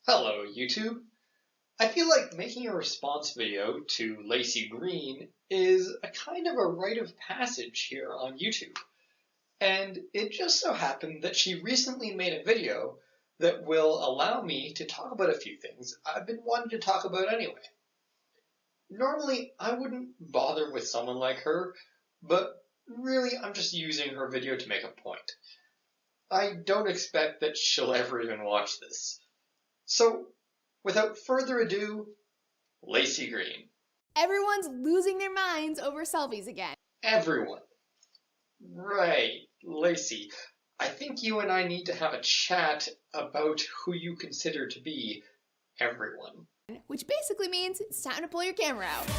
Hello, YouTube. I feel like making a response video to Lacey Green is a kind of a rite of passage here on YouTube. And it just so happened that she recently made a video that will allow me to talk about a few things I've been wanting to talk about anyway. Normally, I wouldn't bother with someone like her, but really I'm just using her video to make a point. I don't expect that she'll ever even watch this. So, without further ado, Lacey Green. Everyone's losing their minds over selfies again. Everyone. Right, Lacey. I think you and I need to have a chat about who you consider to be everyone. Which basically means it's time to pull your camera out.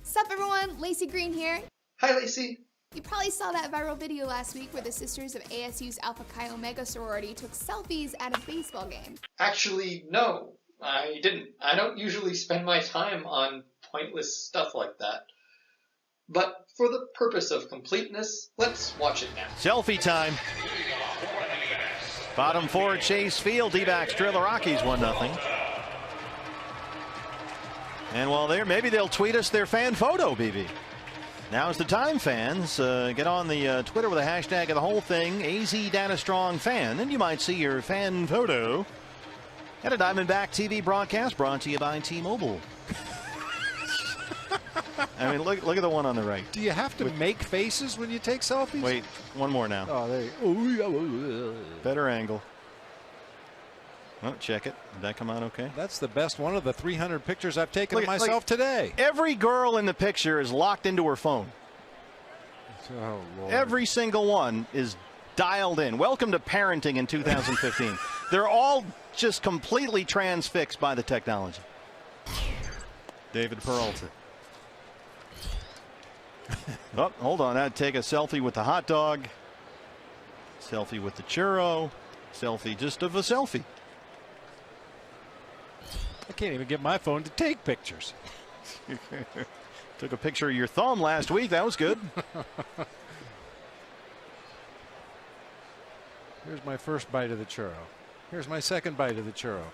Sup everyone, Lacey Green here. Hi, Lacey. You probably saw that viral video last week where the sisters of ASU's Alpha Chi Omega sorority took selfies at a baseball game. Actually, no, I didn't. I don't usually spend my time on pointless stuff like that. But for the purpose of completeness, let's watch it now. Selfie time. Bottom four at Chase Field. D-backs drill the Rockies 1-0. And while there, maybe they'll tweet us their fan photo, BB. Now's the time, fans. Get on the Twitter with a hashtag of the whole thing, AZDataStrongFan, and you might see your fan photo at a Diamondback TV broadcast brought to you by T-Mobile. I mean, look at the one on the right. Do you have to make faces when you take selfies? Wait, one more now. Oh, there you go. Better angle. Oh, check it. Did that come out okay? That's the best one of the 300 pictures I've taken of myself today. Every girl in the picture is locked into her phone. Oh, Lord. Every single one is dialed in. Welcome to parenting in 2015. They're all just completely transfixed by the technology. David Peralta. Oh, hold on. I'd take a selfie with the hot dog. Selfie with the churro. Selfie just of a selfie. I can't even get my phone to take pictures. Took a picture of your thumb last week. That was good. Here's my first bite of the churro. Here's my second bite of the churro.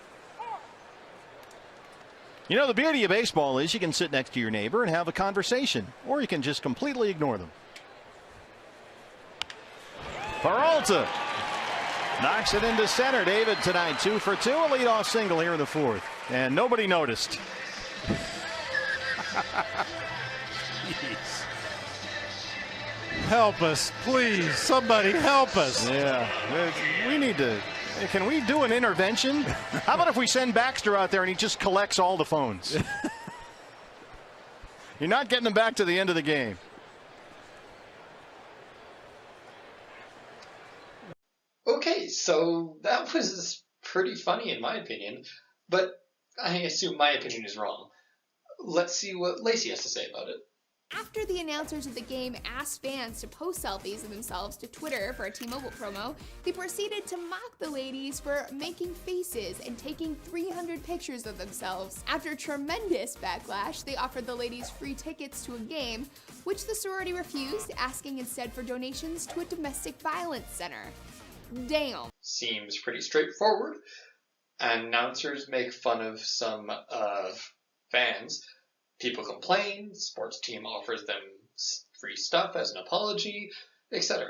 You know, the beauty of baseball is you can sit next to your neighbor and have a conversation, or you can just completely ignore them. Peralta knocks it into center. David tonight 2 for 2, a leadoff single here in the fourth, and nobody noticed. Help us, please. Somebody help us. Yeah, we need to. Can we do an intervention? How about if we send Baxter out there and he just collects all the phones? You're not getting them back to the end of the game. Okay, so that was pretty funny in my opinion, but I assume my opinion is wrong. Let's see what Lacey has to say about it. After the announcers of the game asked fans to post selfies of themselves to Twitter for a T-Mobile promo, they proceeded to mock the ladies for making faces and taking 300 pictures of themselves. After tremendous backlash, they offered the ladies free tickets to a game, which the sorority refused, asking instead for donations to a domestic violence center. Damn. Seems pretty straightforward. Announcers make fun of some fans. People complain, sports team offers them free stuff as an apology, etc.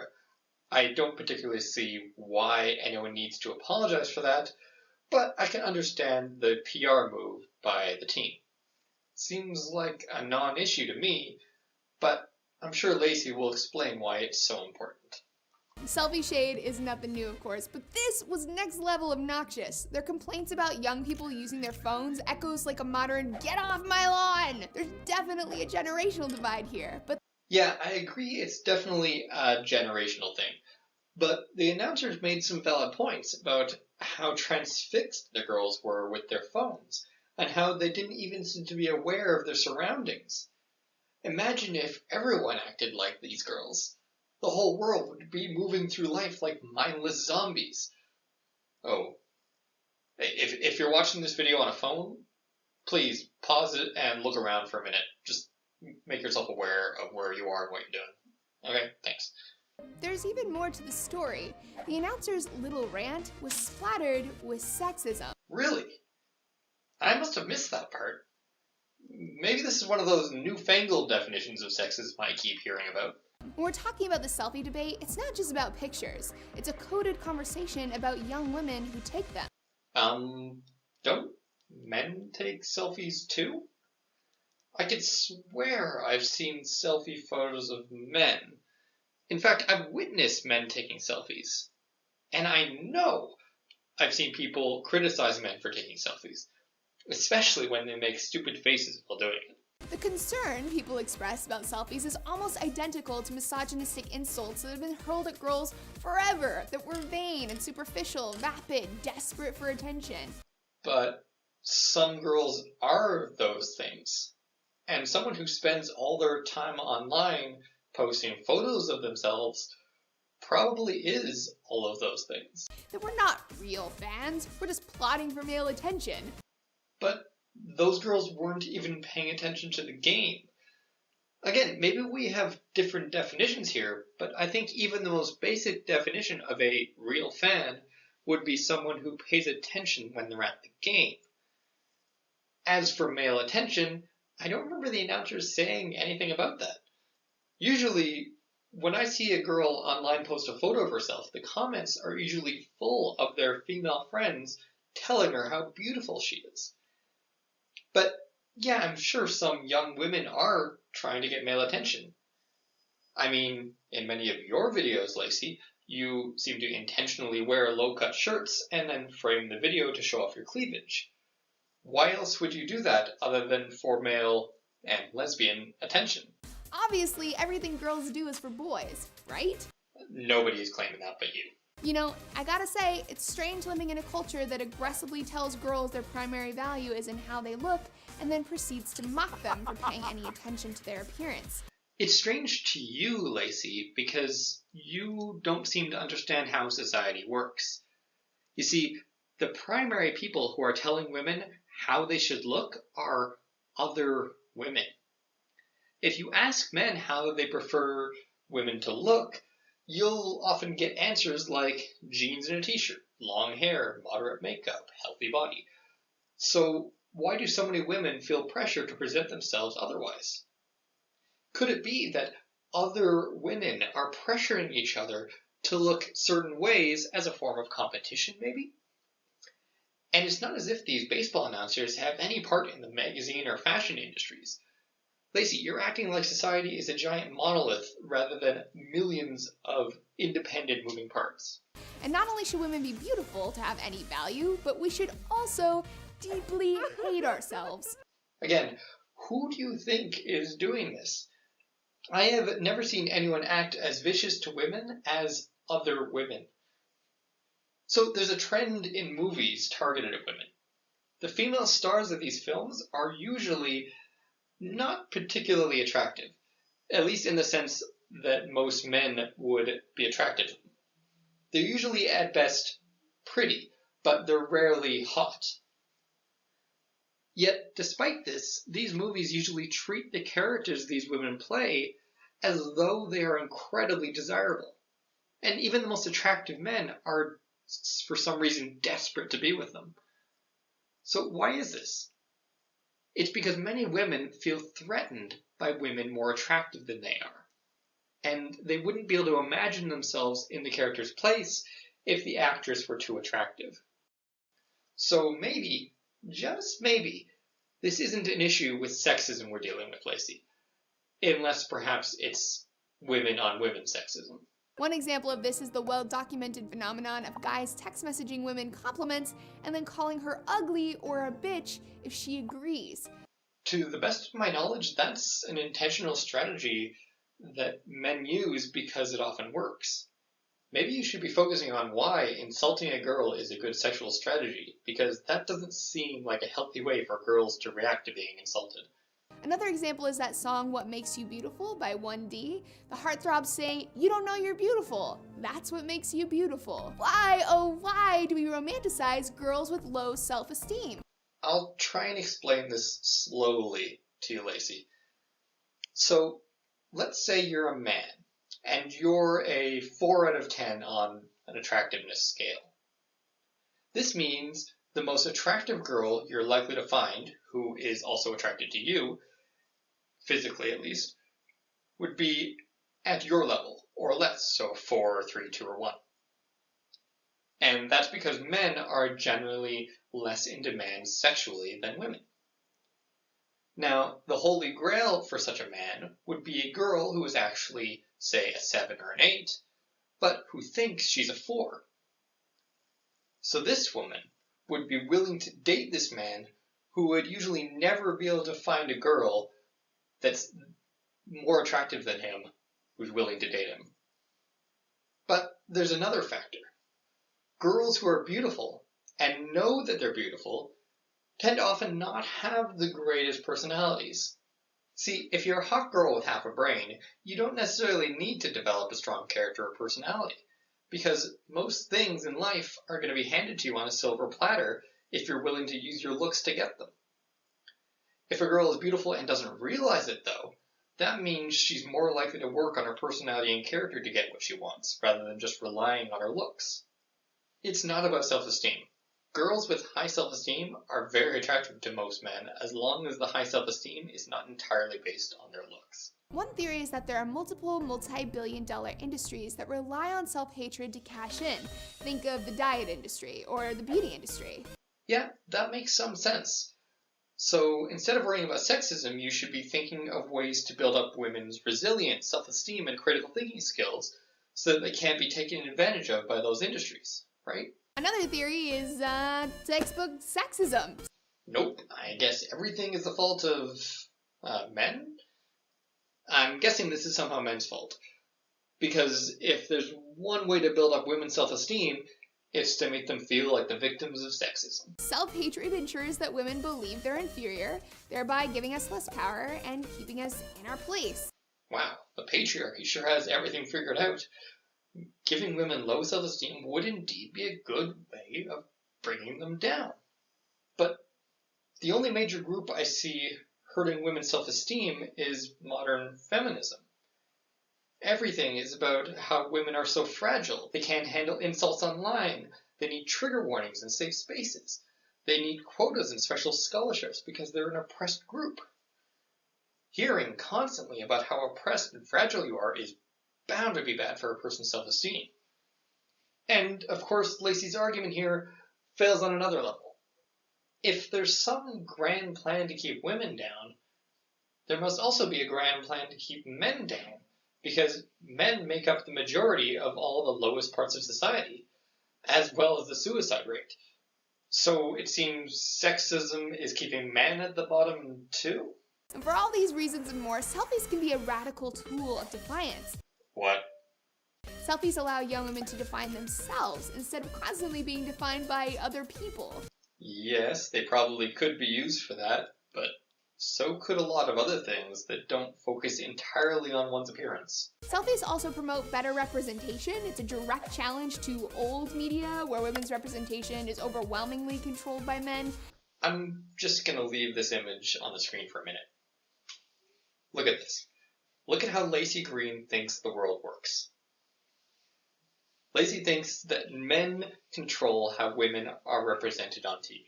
I don't particularly see why anyone needs to apologize for that, but I can understand the PR move by the team. Seems like a non-issue to me, but I'm sure Lacey will explain why it's so important. Selfie shade is nothing new, of course, but this was next level obnoxious. Their complaints about young people using their phones echoes like a modern "get off my lawn." There's definitely a generational divide here, but yeah, I agree it's definitely a generational thing, but the announcers made some valid points about how transfixed the girls were with their phones, and how they didn't even seem to be aware of their surroundings. Imagine if everyone acted like these girls. The whole world would be moving through life like mindless zombies. Oh, if you're watching this video on a phone, please pause it and look around for a minute. Just make yourself aware of where you are and what you're doing. Okay, thanks. There's even more to the story. The announcer's little rant was splattered with sexism. Really? I must have missed that part. Maybe this is one of those newfangled definitions of sexism I keep hearing about. When we're talking about the selfie debate, it's not just about pictures. It's a coded conversation about young women who take them. Don't men take selfies too? I could swear I've seen selfie photos of men. In fact, I've witnessed men taking selfies. And I know I've seen people criticize men for taking selfies, especially when they make stupid faces while doing it. The concern people express about selfies is almost identical to misogynistic insults that have been hurled at girls forever, that were vain and superficial, vapid, desperate for attention. But some girls are those things. And someone who spends all their time online posting photos of themselves probably is all of those things. That we're not real fans, we're just plotting for male attention. But those girls weren't even paying attention to the game. Again, maybe we have different definitions here, but I think even the most basic definition of a real fan would be someone who pays attention when they're at the game. As for male attention, I don't remember the announcers saying anything about that. Usually, when I see a girl online post a photo of herself, the comments are usually full of their female friends telling her how beautiful she is. But yeah, I'm sure some young women are trying to get male attention. I mean, in many of your videos, Lacey, you seem to intentionally wear low-cut shirts and then frame the video to show off your cleavage. Why else would you do that other than for male and lesbian attention? Obviously, everything girls do is for boys, right? Nobody is claiming that but you. You know, I gotta say, it's strange living in a culture that aggressively tells girls their primary value is in how they look and then proceeds to mock them for paying any attention to their appearance. It's strange to you, Lacey, because you don't seem to understand how society works. You see, the primary people who are telling women how they should look are other women. If you ask men how they prefer women to look, you'll often get answers like jeans and a t-shirt, long hair, moderate makeup, healthy body. So why do so many women feel pressure to present themselves otherwise? Could it be that other women are pressuring each other to look certain ways as a form of competition, maybe? And it's not as if these baseball announcers have any part in the magazine or fashion industries. Lacey, you're acting like society is a giant monolith rather than millions of independent moving parts. And not only should women be beautiful to have any value, but we should also deeply hate ourselves. Again, who do you think is doing this? I have never seen anyone act as vicious to women as other women. So there's a trend in movies targeted at women. The female stars of these films are usually not particularly attractive, at least in the sense that most men would be attracted to them. They're usually at best pretty, but they're rarely hot. Yet, despite this, these movies usually treat the characters these women play as though they are incredibly desirable. And even the most attractive men are, for some reason, desperate to be with them. So why is this? It's because many women feel threatened by women more attractive than they are. And they wouldn't be able to imagine themselves in the character's place if the actress were too attractive. So maybe, just maybe, this isn't an issue with sexism we're dealing with, Lacey. Unless perhaps it's women on women sexism. One example of this is the well-documented phenomenon of guys text messaging women compliments and then calling her ugly or a bitch if she agrees. To the best of my knowledge, that's an intentional strategy that men use because it often works. Maybe you should be focusing on why insulting a girl is a good sexual strategy, because that doesn't seem like a healthy way for girls to react to being insulted. Another example is that song What Makes You Beautiful by 1D. The heartthrobs say, "You don't know you're beautiful. That's what makes you beautiful." Why, oh why do we romanticize girls with low self-esteem? I'll try and explain this slowly to you, Lacey. So, let's say you're a man, and you're a 4 out of 10 on an attractiveness scale. This means the most attractive girl you're likely to find, who is also attracted to you, physically at least, would be at your level, or less, so 4, 3, 2, or 1. And that's because men are generally less in demand sexually than women. Now, the holy grail for such a man would be a girl who is actually, say, a 7 or an 8, but who thinks she's a 4. So this woman would be willing to date this man who would usually never be able to find a girl that's more attractive than him who's willing to date him. But there's another factor. Girls who are beautiful and know that they're beautiful tend to often not have the greatest personalities. See, if you're a hot girl with half a brain, you don't necessarily need to develop a strong character or personality, because most things in life are going to be handed to you on a silver platter if you're willing to use your looks to get them. If a girl is beautiful and doesn't realize it, though, that means she's more likely to work on her personality and character to get what she wants, rather than just relying on her looks. It's not about self-esteem. Girls with high self-esteem are very attractive to most men, as long as the high self-esteem is not entirely based on their looks. One theory is that there are multiple multi-billion-dollar industries that rely on self-hatred to cash in. Think of the diet industry or the beauty industry. Yeah, that makes some sense. So instead of worrying about sexism, you should be thinking of ways to build up women's resilience, self-esteem, and critical thinking skills so that they can't be taken advantage of by those industries, right? Another theory is textbook sexism. Nope, I guess everything is the fault of men? I'm guessing this is somehow men's fault. Because if there's one way to build up women's self-esteem, it's to make them feel like the victims of sexism. Self-hatred ensures that women believe they're inferior, thereby giving us less power and keeping us in our place. Wow, the patriarchy sure has everything figured out. Giving women low self-esteem would indeed be a good way of bringing them down. But the only major group I see hurting women's self-esteem is modern feminism. Everything is about how women are so fragile. They can't handle insults online. They need trigger warnings and safe spaces. They need quotas and special scholarships because they're an oppressed group. Hearing constantly about how oppressed and fragile you are is bound to be bad for a person's self-esteem. And, of course, Lacey's argument here fails on another level. If there's some grand plan to keep women down, there must also be a grand plan to keep men down, because men make up the majority of all the lowest parts of society, as well as the suicide rate. So it seems sexism is keeping men at the bottom too? And for all these reasons and more, selfies can be a radical tool of defiance. What? Selfies allow young women to define themselves instead of constantly being defined by other people. Yes, they probably could be used for that, but so could a lot of other things that don't focus entirely on one's appearance. Selfies also promote better representation. It's a direct challenge to old media, where women's representation is overwhelmingly controlled by men. I'm just going to leave this image on the screen for a minute. Look at this. Look at how Lacey Green thinks the world works. Lacey thinks that men control how women are represented on TV.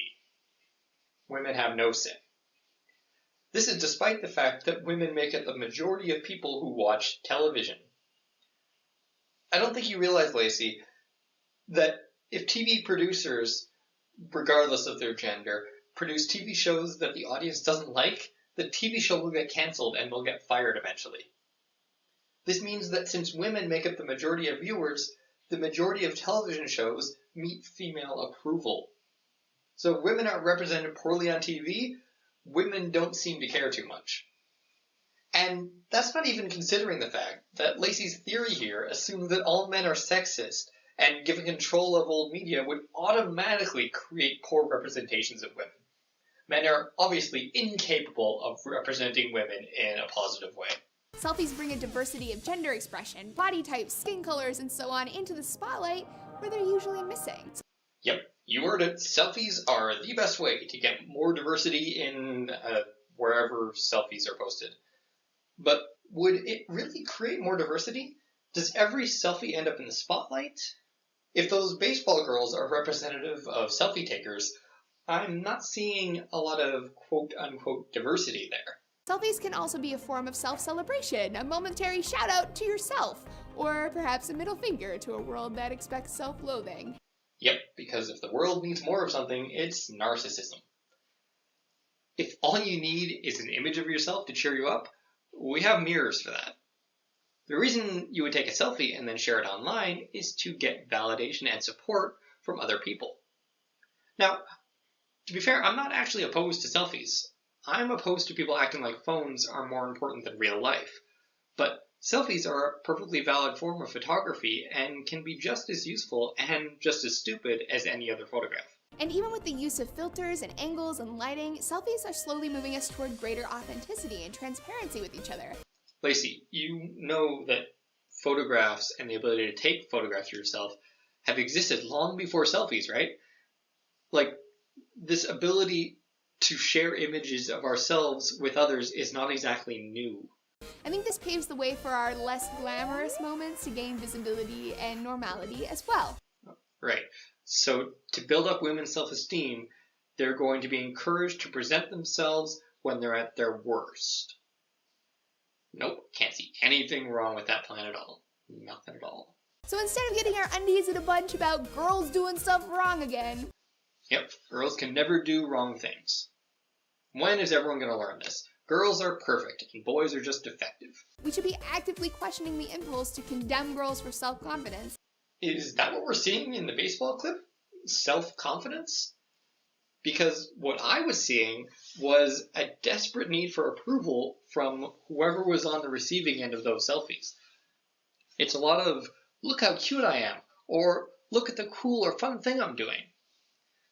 Women have no say. This is despite the fact that women make up the majority of people who watch television. I don't think you realize, Lacey, that if TV producers, regardless of their gender, produce TV shows that the audience doesn't like, the TV show will get canceled and will get fired eventually. This means that since women make up the majority of viewers, the majority of television shows meet female approval. So if women are represented poorly on TV, women don't seem to care too much. And that's not even considering the fact that Lacey's theory here assumes that all men are sexist, and given control of old media would automatically create poor representations of women. Men are obviously incapable of representing women in a positive way. Selfies bring a diversity of gender expression, body types, skin colors, and so on into the spotlight where they're usually missing. Yep, you heard it. Selfies are the best way to get more diversity in wherever selfies are posted. But would it really create more diversity? Does every selfie end up in the spotlight? If those baseball girls are representative of selfie takers, I'm not seeing a lot of quote-unquote diversity there. Selfies can also be a form of self-celebration, a momentary shout-out to yourself, or perhaps a middle finger to a world that expects self-loathing. Yep, because if the world needs more of something, it's narcissism. If all you need is an image of yourself to cheer you up, we have mirrors for that. The reason you would take a selfie and then share it online is to get validation and support from other people. Now, to be fair, I'm not actually opposed to selfies. I'm opposed to people acting like phones are more important than real life. But selfies are a perfectly valid form of photography and can be just as useful and just as stupid as any other photograph. And even with the use of filters and angles and lighting, selfies are slowly moving us toward greater authenticity and transparency with each other. Lacey, you know that photographs and the ability to take photographs of yourself have existed long before selfies, right? Like, this ability to share images of ourselves with others is not exactly new. I think this paves the way for our less glamorous moments to gain visibility and normality as well. Right. So to build up women's self-esteem, they're going to be encouraged to present themselves when they're at their worst. Nope, can't see anything wrong with that plan at all. Nothing at all. So instead of getting our undies in a bunch about girls doing stuff wrong again. Yep, girls can never do wrong things. When is everyone going to learn this? Girls are perfect, and boys are just defective. We should be actively questioning the impulse to condemn girls for self-confidence. Is that what we're seeing in the baseball clip? Self-confidence? Because what I was seeing was a desperate need for approval from whoever was on the receiving end of those selfies. It's a lot of, look how cute I am, or look at the cool or fun thing I'm doing.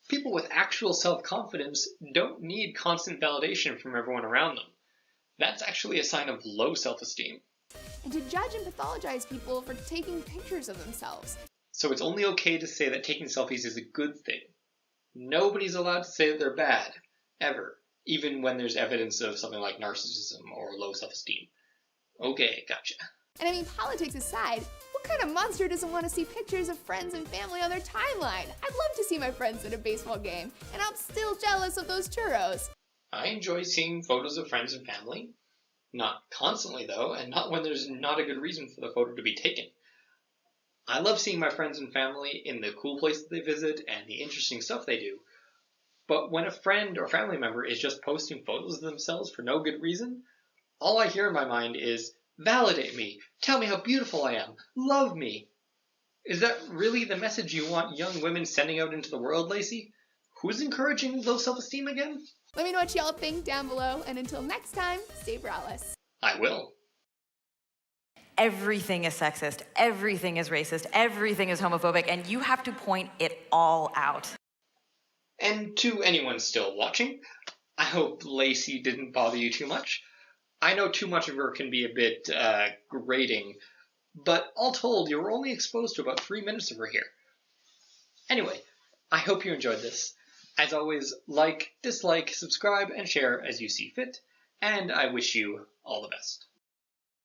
People with actual self-confidence don't need constant validation from everyone around them. That's actually a sign of low self-esteem. And to judge and pathologize people for taking pictures of themselves. So it's only okay to say that taking selfies is a good thing. Nobody's allowed to say that they're bad, ever, even when there's evidence of something like narcissism or low self-esteem. Okay, gotcha. And I mean, politics aside, what kind of monster doesn't want to see pictures of friends and family on their timeline? I'd love to see my friends at a baseball game, and I'm still jealous of those churros. I enjoy seeing photos of friends and family. Not constantly, though, and not when there's not a good reason for the photo to be taken. I love seeing my friends and family in the cool places they visit and the interesting stuff they do. But when a friend or family member is just posting photos of themselves for no good reason, all I hear in my mind is, validate me, tell me how beautiful I am, love me. Is that really the message you want young women sending out into the world, Lacey? Who's encouraging low self-esteem again? Let me know what y'all think down below, and until next time, stay braless. I will. Everything is sexist, everything is racist, everything is homophobic, and you have to point it all out. And to anyone still watching, I hope Lacey didn't bother you too much. I know too much of her can be a bit grating, but all told, you were only exposed to about 3 minutes of her here. Anyway, I hope you enjoyed this. As always, like, dislike, subscribe, and share as you see fit, and I wish you all the best.